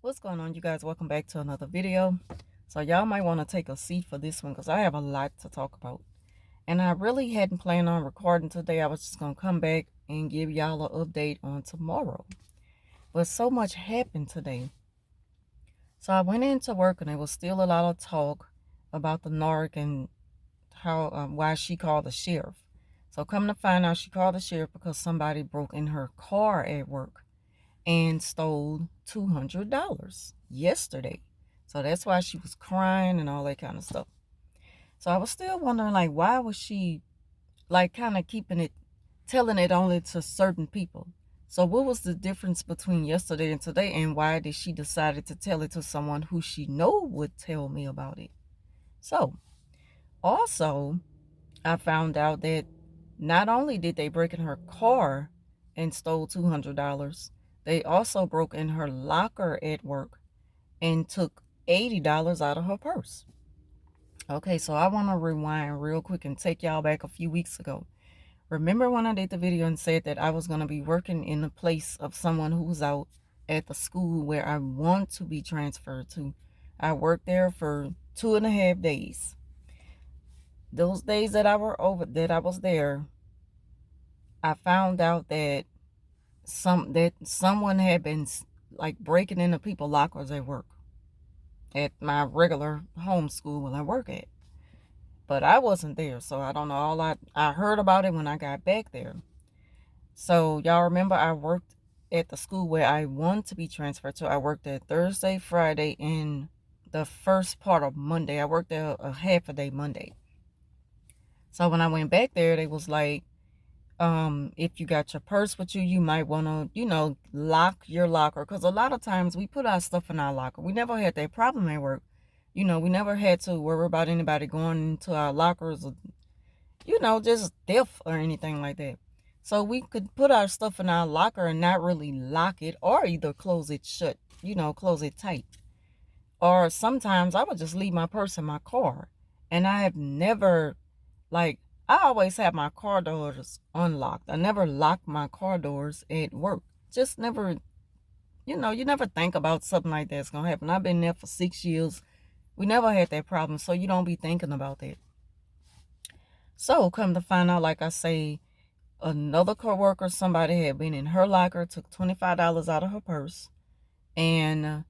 What's going on, you guys? Welcome back to another video. So y'all might want to take a seat for this one because I have a lot to talk about, and I really hadn't planned on recording today. I was just gonna come back and give y'all an update on tomorrow, but so much happened today. So I went into work and there was still a lot of talk about the narc and how why she called the sheriff. So come to find out, she called the sheriff because somebody broke in her car at work and stole $200 yesterday. So that's why she was crying and all that kind of stuff. So I was still wondering, like, why was she, like, kind of telling it only to certain people? So what was the difference between yesterday and today, and why did she decide to tell it to someone who she know would tell me about it? So also, I found out that not only did they break in her car and stole $200, they also broke in her locker at work and took $80 out of her purse. Okay, so I want to rewind real quick and take y'all back a few weeks ago. Remember when I did the video and said that I was going to be working in the place of someone who was out at the school where I want to be transferred to? I worked there for 2.5 days. Those days that I was there, I found out that someone had been like breaking into people's lockers at work, at my regular home school where I work at. But I wasn't there, so I don't know. I heard about it when I got back there. So y'all remember I worked at the school where I want to be transferred to. I worked there Thursday, Friday, and the first part of Monday. I worked there a half a day Monday. So when I went back there, they was like, if you got your purse with you, you might want to, lock your locker. Because a lot of times we put our stuff in our locker. We never had that problem at work. We never had to worry about anybody going into our lockers or, just theft or anything like that. So we could put our stuff in our locker and not really lock it, or either close it shut, close it tight. Or sometimes I would just leave my purse in my car. And I have never, like, I always have my car doors unlocked. I never lock my car doors at work. Just never, you never think about something like that's going to happen. I've been there for 6 years. We never had that problem, so you don't be thinking about that. So come to find out, like I say, another coworker, somebody had been in her locker, took $25 out of her purse, and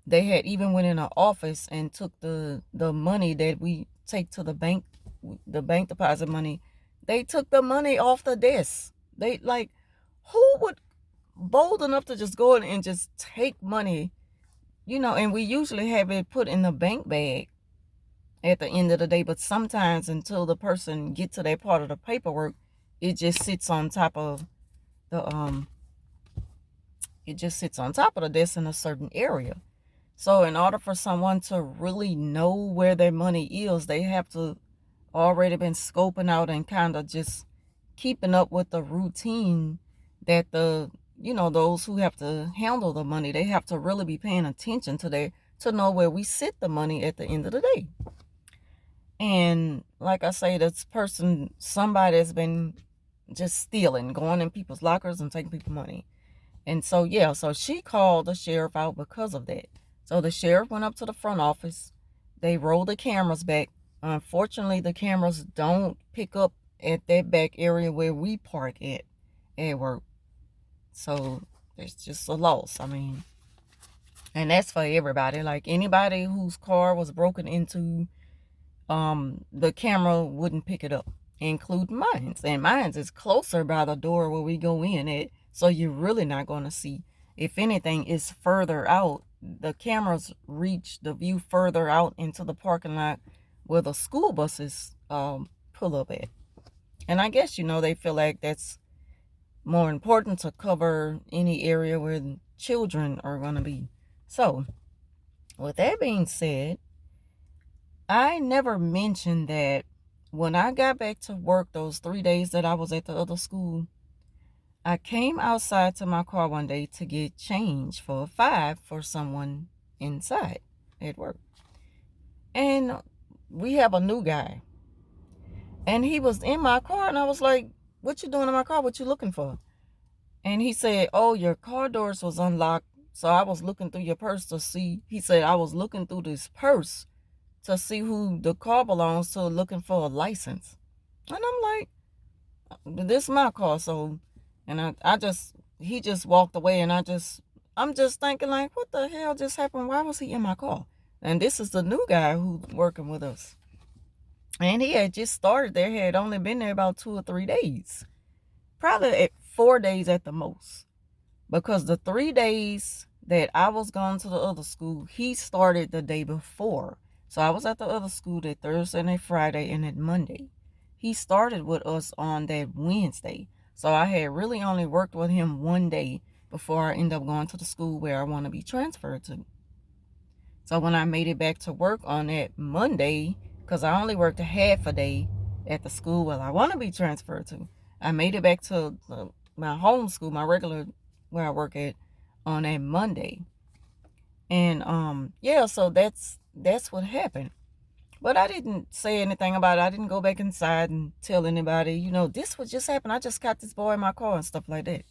they had even went in her office and took the money that we take to the bank deposit money. They took the money off the desk. They, like, who would bold enough to just go in and just take money, and we usually have it put in the bank bag at the end of the day, but sometimes until the person get to that part of the paperwork, it just sits on top of the desk in a certain area. So in order for someone to really know where their money is, they have to already been scoping out and kind of just keeping up with the routine that those who have to handle the money, they have to really be paying attention to know where we sit the money at the end of the day. And like I say, somebody has been just stealing, going in people's lockers and taking people's money. And so, yeah, so she called the sheriff out because of that. So the sheriff went up to the front office. They rolled the cameras back. Unfortunately, the cameras don't pick up at that back area where we park at work. So it's just a loss. I mean, and that's for everybody. Like anybody whose car was broken into, the camera wouldn't pick it up, including mine's. And mine's is closer by the door where we go in at, so you're really not going to see. If anything, it's further out. The cameras reach the view further out into the parking lot where the school buses pull up at. And I guess, they feel like that's more important to cover any area where children are going to be. So, with that being said, I never mentioned that when I got back to work those 3 days that I was at the other school, I came outside to my car one day to get change for $5 for someone inside at work. And we have a new guy. And he was in my car, and I was like, what you doing in my car? What you looking for? And he said, oh, your car doors was unlocked So I was looking through your purse to see, he said, I was looking through this purse to see who the car belongs to, looking for a license. And I'm like, this is my car. So, and he just walked away, and I'm just thinking like, what the hell just happened? Why was he in my car? And this is the new guy who's working with us. And he had just started there, had only been there about 2 or 3 days. Probably at 4 days at the most. Because the 3 days that I was gone to the other school, he started the day before. So I was at the other school that Thursday and that Friday and that Monday. He started with us on that Wednesday. So I had really only worked with him 1 day before I ended up going to the school where I want to be transferred to. So when I made it back to work on that Monday, because I only worked a half a day at the school where I want to be transferred to, I made it back to my home school, my regular where I work at, on that Monday. And yeah, so that's what happened. But I didn't say anything about it. I didn't go back inside and tell anybody, this what just happened. I just got this boy in my car and stuff like that.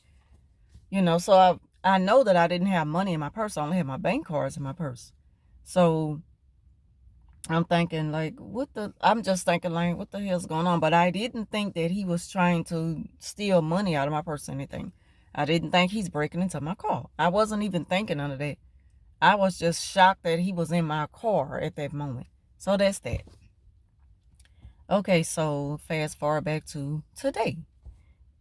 So I know that I didn't have money in my purse. I only had my bank cards in my purse. So I'm thinking like, I'm just thinking like, what the hell's going on? But I didn't think that he was trying to steal money out of my purse or anything. I didn't think he's breaking into my car. I wasn't even thinking none of that. I was just shocked that he was in my car at that moment. So that's that. Okay, so fast forward back to today.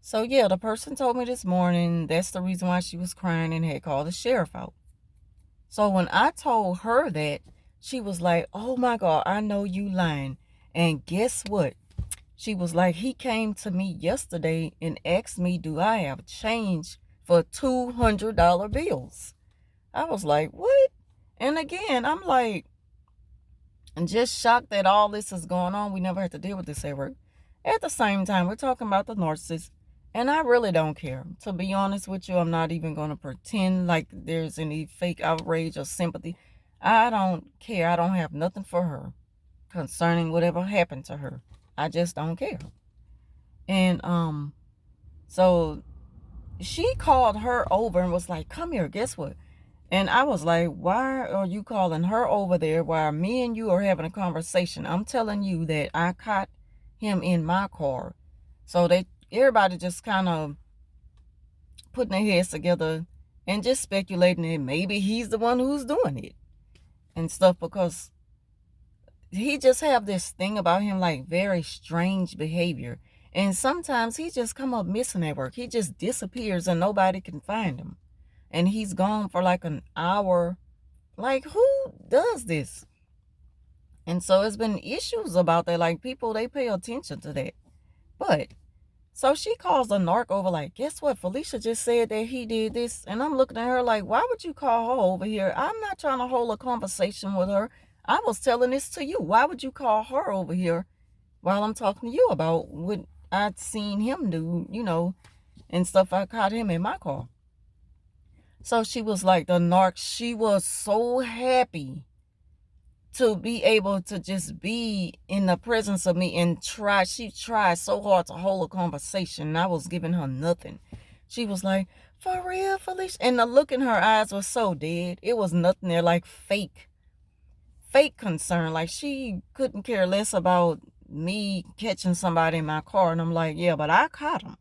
So yeah, the person told me this morning that's the reason why she was crying and had called the sheriff out. So when I told her that, she was like, oh my God, I know you lying. And guess what? She was like, he came to me yesterday and asked me, do I have change for $200 bills? I was like, what? And again, I'm like, I'm just shocked that all this is going on. We never had to deal with this at work. At the same time, we're talking about the narcissist, and I really don't care. To be honest with you, I'm not even going to pretend like there's any fake outrage or sympathy. I don't care. I don't have nothing for her concerning whatever happened to her. I just don't care. And so she called her over and was like, come here, guess what? And I was like, why are you calling her over there while me and you are having a conversation? I'm telling you that I caught him in my car. So everybody just kind of putting their heads together and just speculating that maybe he's the one who's doing it and stuff, because he just have this thing about him, like very strange behavior. And sometimes he just come up missing at work. He just disappears and nobody can find him. And he's gone for like an hour. Like, who does this? And so it's been issues about that. Like, people, they pay attention to that. But, so she calls the narc over like, guess what? Felicia just said that he did this. And I'm looking at her like, why would you call her over here? I'm not trying to hold a conversation with her. I was telling this to you. Why would you call her over here while I'm talking to you about what I'd seen him do, and stuff? I caught him in my car. So she was like, the narc, she was so happy to be able to just be in the presence of me and she tried so hard to hold a conversation, and I was giving her nothing. She was like, for real, Felicia? And the look in her eyes was so dead. It was nothing there, like fake concern. Like, she couldn't care less about me catching somebody in my car. And I'm like, yeah, but I caught him.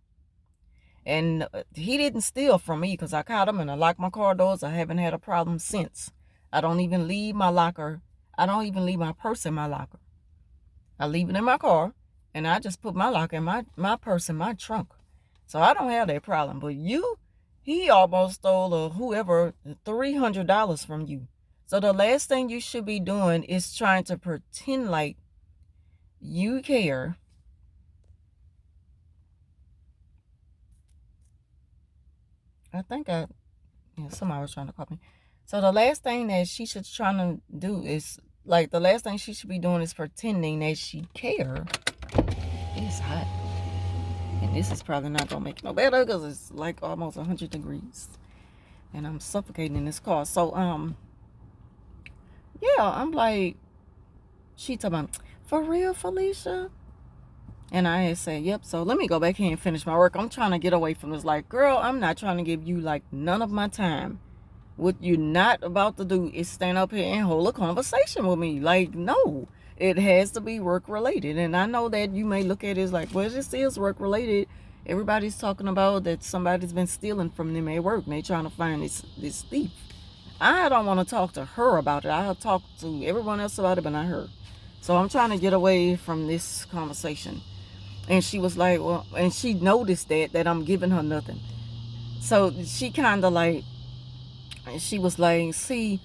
And he didn't steal from me because I caught him and I locked my car doors. I haven't had a problem since. I don't even leave my locker. I don't even leave my purse in my locker. I leave it in my car and I just put my locker in my purse in my trunk. So I don't have that problem. But he almost stole whoever $300 from you. So the last thing you should be doing is trying to pretend like you care. I think somebody was trying to call me. So the last thing that she should try to do is, like, the last thing she should be doing is pretending that she care. It's hot. And this is probably not going to make it no better because it's like almost 100 degrees. And I'm suffocating in this car. So, yeah, I'm like, she talking about, for real, Felicia? And I had said, yep, so let me go back here and finish my work. I'm trying to get away from this. Like, girl, I'm not trying to give you, like, none of my time. What you're not about to do is stand up here and hold a conversation with me. Like, no, it has to be work related. And I know that you may look at it as like, well, this is work related. Everybody's talking about that somebody's been stealing from them at work and they trying to find this thief. I don't want to talk to her about it. I'll talk to everyone else about it, but not her. So I'm trying to get away from this conversation. And she was like, well, and she noticed that I'm giving her nothing. So she kind of like, she was like, see,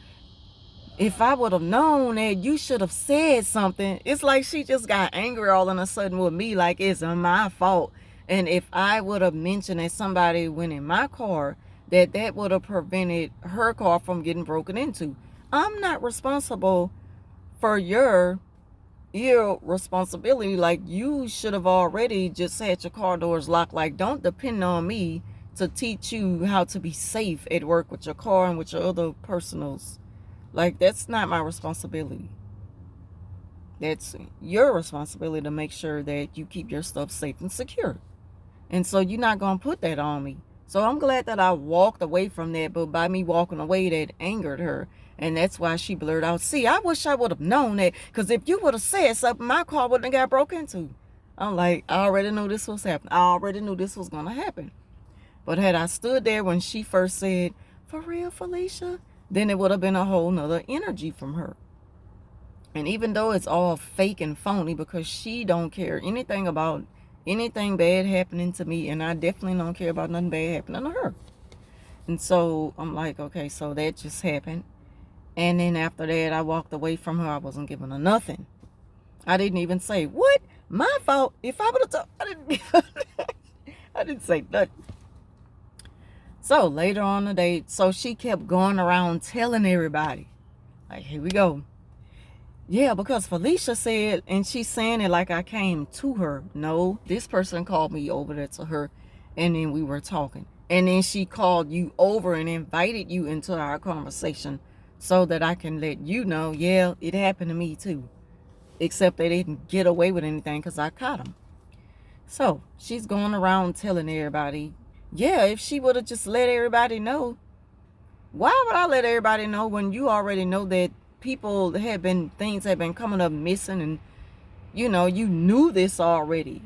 if I would have known that, you should have said something. It's like she just got angry all of a sudden with me, like it's my fault. And if I would have mentioned that somebody went in my car, that would have prevented her car from getting broken into. I'm not responsible for your responsibility. Like, you should have already just had your car doors locked. Like, don't depend on me to teach you how to be safe at work with your car and with your other personals. Like, that's not my responsibility. That's your responsibility to make sure that you keep your stuff safe and secure. And so you're not going to put that on me. So I'm glad that I walked away from that, but by me walking away, that angered her. And that's why she blurred out, see, I wish I would have known that, because if you would have said something, my car wouldn't have got broke into. I'm like, I already knew this was happening. I already knew this was going to happen. But had I stood there when she first said, for real, Felicia, then it would have been a whole nother energy from her. And even though it's all fake and phony, because she don't care anything about anything bad happening to me, and I definitely don't care about nothing bad happening to her. And so I'm like, okay, so that just happened. And then after that, I walked away from her. I wasn't giving her nothing. I didn't even say, what? My fault. If I would have told, I didn't say nothing. So later on the day, so she kept going around telling everybody, like, here we go. Yeah, because Felicia said, and she's saying it like I came to her. No, this person called me over there to her, and then we were talking. And then she called you over and invited you into our conversation so that I can let you know, yeah, it happened to me too. Except they didn't get away with anything because I caught them. So she's going around telling everybody, yeah, if she would have just let everybody know. Why would I let everybody know when you already know that things have been coming up missing, and you knew this already?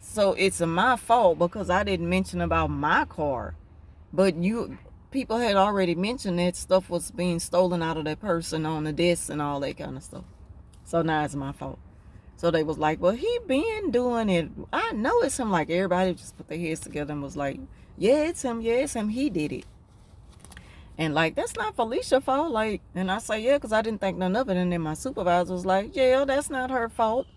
So it's my fault because I didn't mention about my car, but people had already mentioned that stuff was being stolen out of that person on the desk and all that kind of stuff. So now it's my fault. So they was like, well, he been doing it. I know it's him. Like, everybody just put their heads together and was like, yeah, it's him. Yeah, it's him. He did it. And like, that's not Felicia's fault. Like, and I say, yeah, because I didn't think none of it. And then my supervisor was like, yeah, that's not her fault.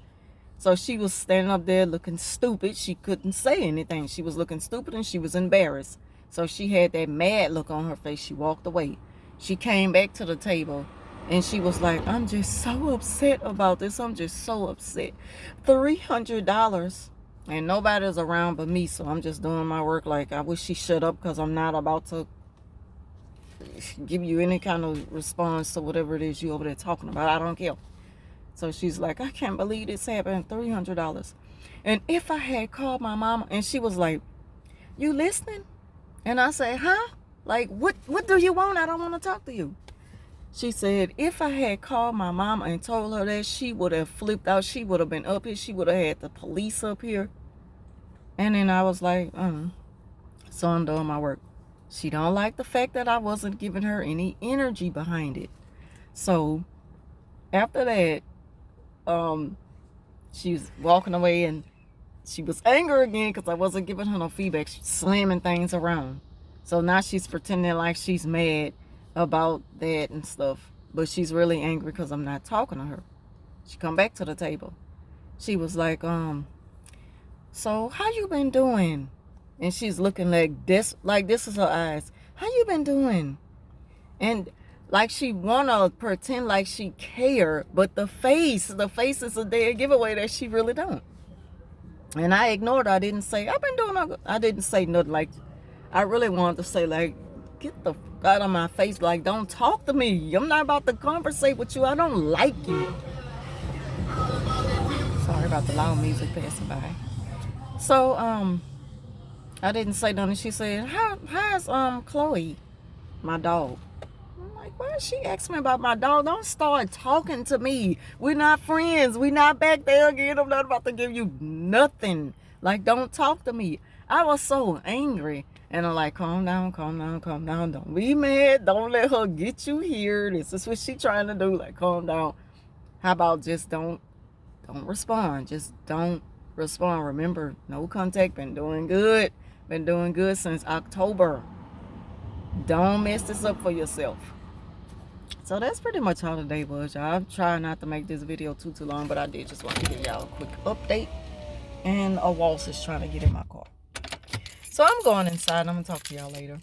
So she was standing up there looking stupid. She couldn't say anything. She was looking stupid and she was embarrassed. So she had that mad look on her face. She walked away. She came back to the table and she was like, I'm just so upset about this. I'm just so upset. $300. And nobody's around but me. So I'm just doing my work. Like, I wish she shut up because I'm not about to give you any kind of response to whatever it is you over there talking about. I don't care. So she's like, I can't believe this happened. $300. And if I had called my mama, and she was like, you listening? And I said, huh? Like, what do you want? I don't want to talk to you. She said, if I had called my mama and told her that, she would have flipped out. She would have been up here. She would have had the police up here. And then I was like, so I'm doing my work. She don't like the fact that I wasn't giving her any energy behind it. So after that, she was walking away and she was angry again because I wasn't giving her no feedback. She's slamming things around. So now she's pretending like she's mad about that and stuff. But she's really angry because I'm not talking to her. She come back to the table. She was like, so how you been doing? And she's looking like this is her eyes. How you been doing? And like she wanna pretend like she care, but the face is a dead giveaway that she really don't. And I ignored her. I didn't say, I've been doing, I didn't say nothing. Like, I really wanted to say, like, get the fuck out of my face. Like, don't talk to me. I'm not about to conversate with you. I don't like you. Sorry about the loud music passing by. So, I didn't say nothing. She said, how's Chloe, my dog? Like, why is she asking me about my dog? Don't start talking to me. We're not friends. We're not back there again. I'm not about to give you nothing. Like, don't talk to me. I was so angry. And I'm like, calm down, calm down, calm down. Don't be mad. Don't let her get you here. This is what she trying to do. Like, calm down. How about just don't respond. Just don't respond. Remember, no contact. Been doing good. Been doing good since October. Don't mess this up for yourself. So that's pretty much how the day was, y'all. I'm trying not to make this video too long, but I did just want to give y'all a quick update. And a waltz is trying to get in my car. So I'm going inside. I'm going to talk to y'all later.